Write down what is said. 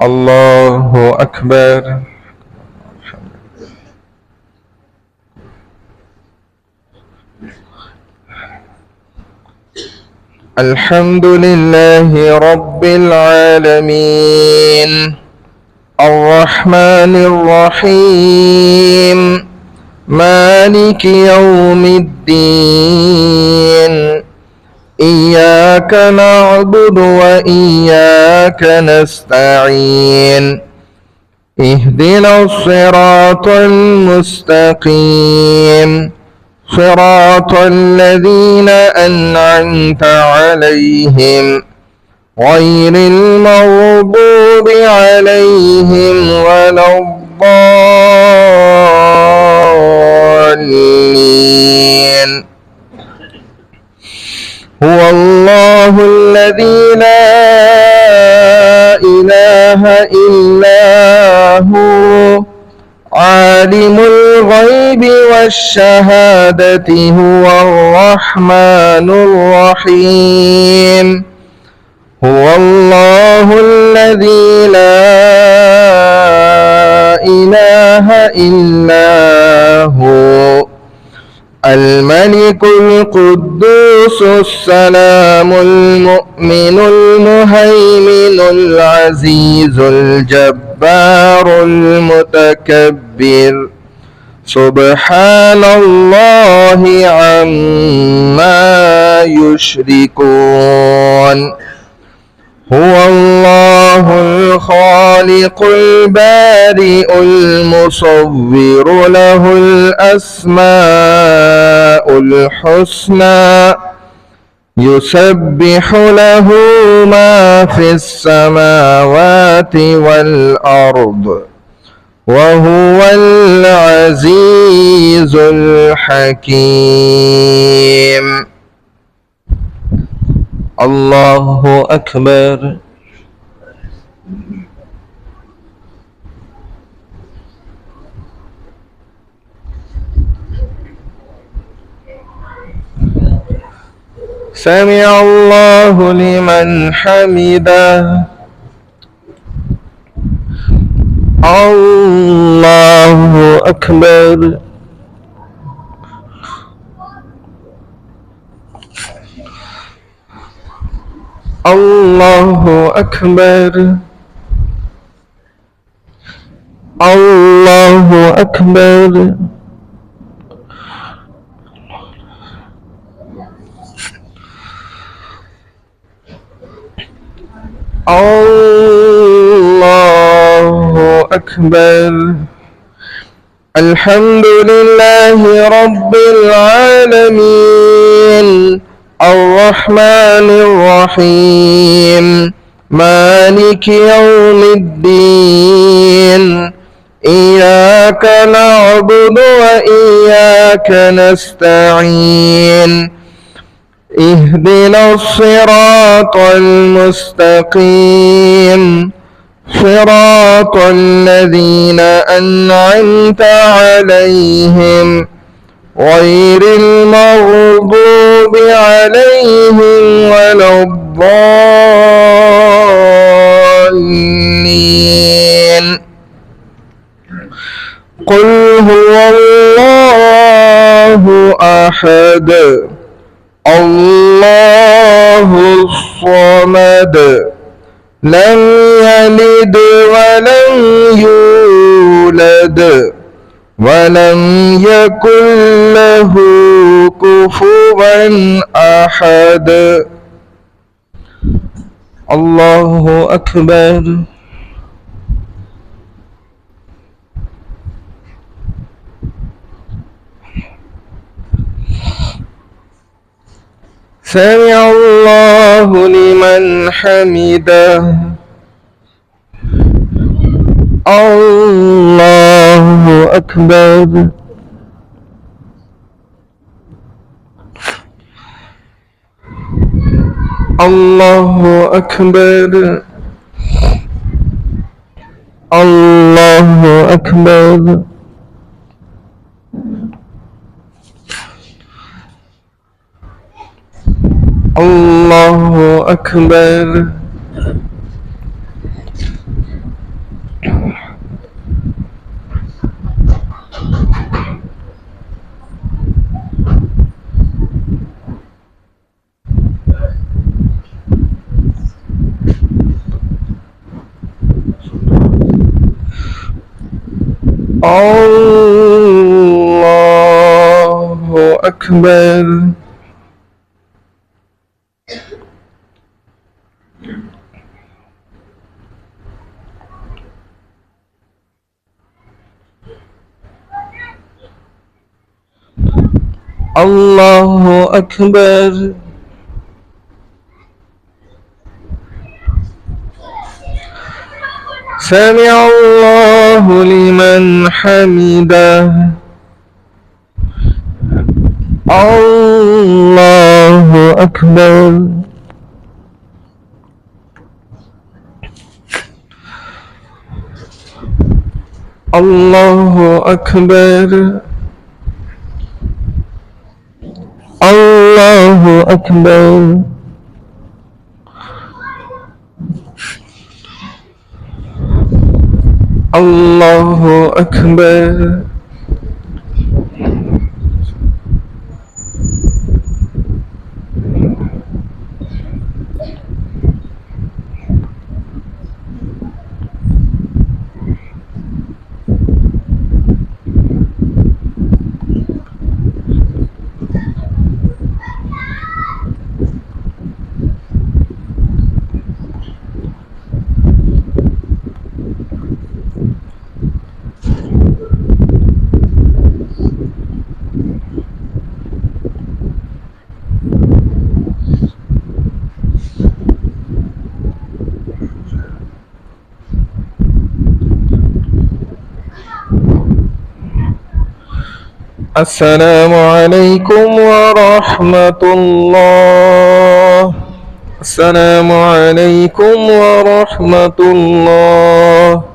الله أكبر. الحمد لله رب العالمين الرحمن الرحيم مالك يوم الدين إياك نعبد وإياك نستعين اهدنا الصراط المستقيم صراط الذين أنعمت عليهم غير المغضوب عليهم ولا الضالين. هو الله الذي لا إله إلا هو عالم الغيب والشهادة هو الرحمن الرحيم. هو الله الذي لا إله إلا هو الملك القدوس السلام المؤمن المهيمن العزيز الجبار المتكبر سبحان الله عما يشركون. هو الله الخالق البارئ المصور له الأسماء الحسنى يسبح له ما في السماوات والأرض وهو العزيز الحكيم. الله أكبر. سمع الله لمن حمده. الله أكبر. الله أكبر. الله أكبر. الله أكبر. الحمد لله رب العالمين الرحمن الرحيم مالك يوم الدين إياك نعبد وإياك نستعين اهدنا الصراط المستقيم صراط الذين أنعمت عليهم غير المغضوب عليهم ولا الضالين. قل هو الله أحد الله الصمد لم يلد ولم يولد ولم يكن له كفوا أحد. الله أكبر. سمع الله لمن حمده. الله أكبر. الله أكبر. الله أكبر. الله أكبر. الله أكبر. الله أكبر. سمع الله لمن حمده. الله أكبر. الله أكبر. الله أكبر. الله أكبر. السلام عليكم ورحمة الله. السلام عليكم ورحمة الله.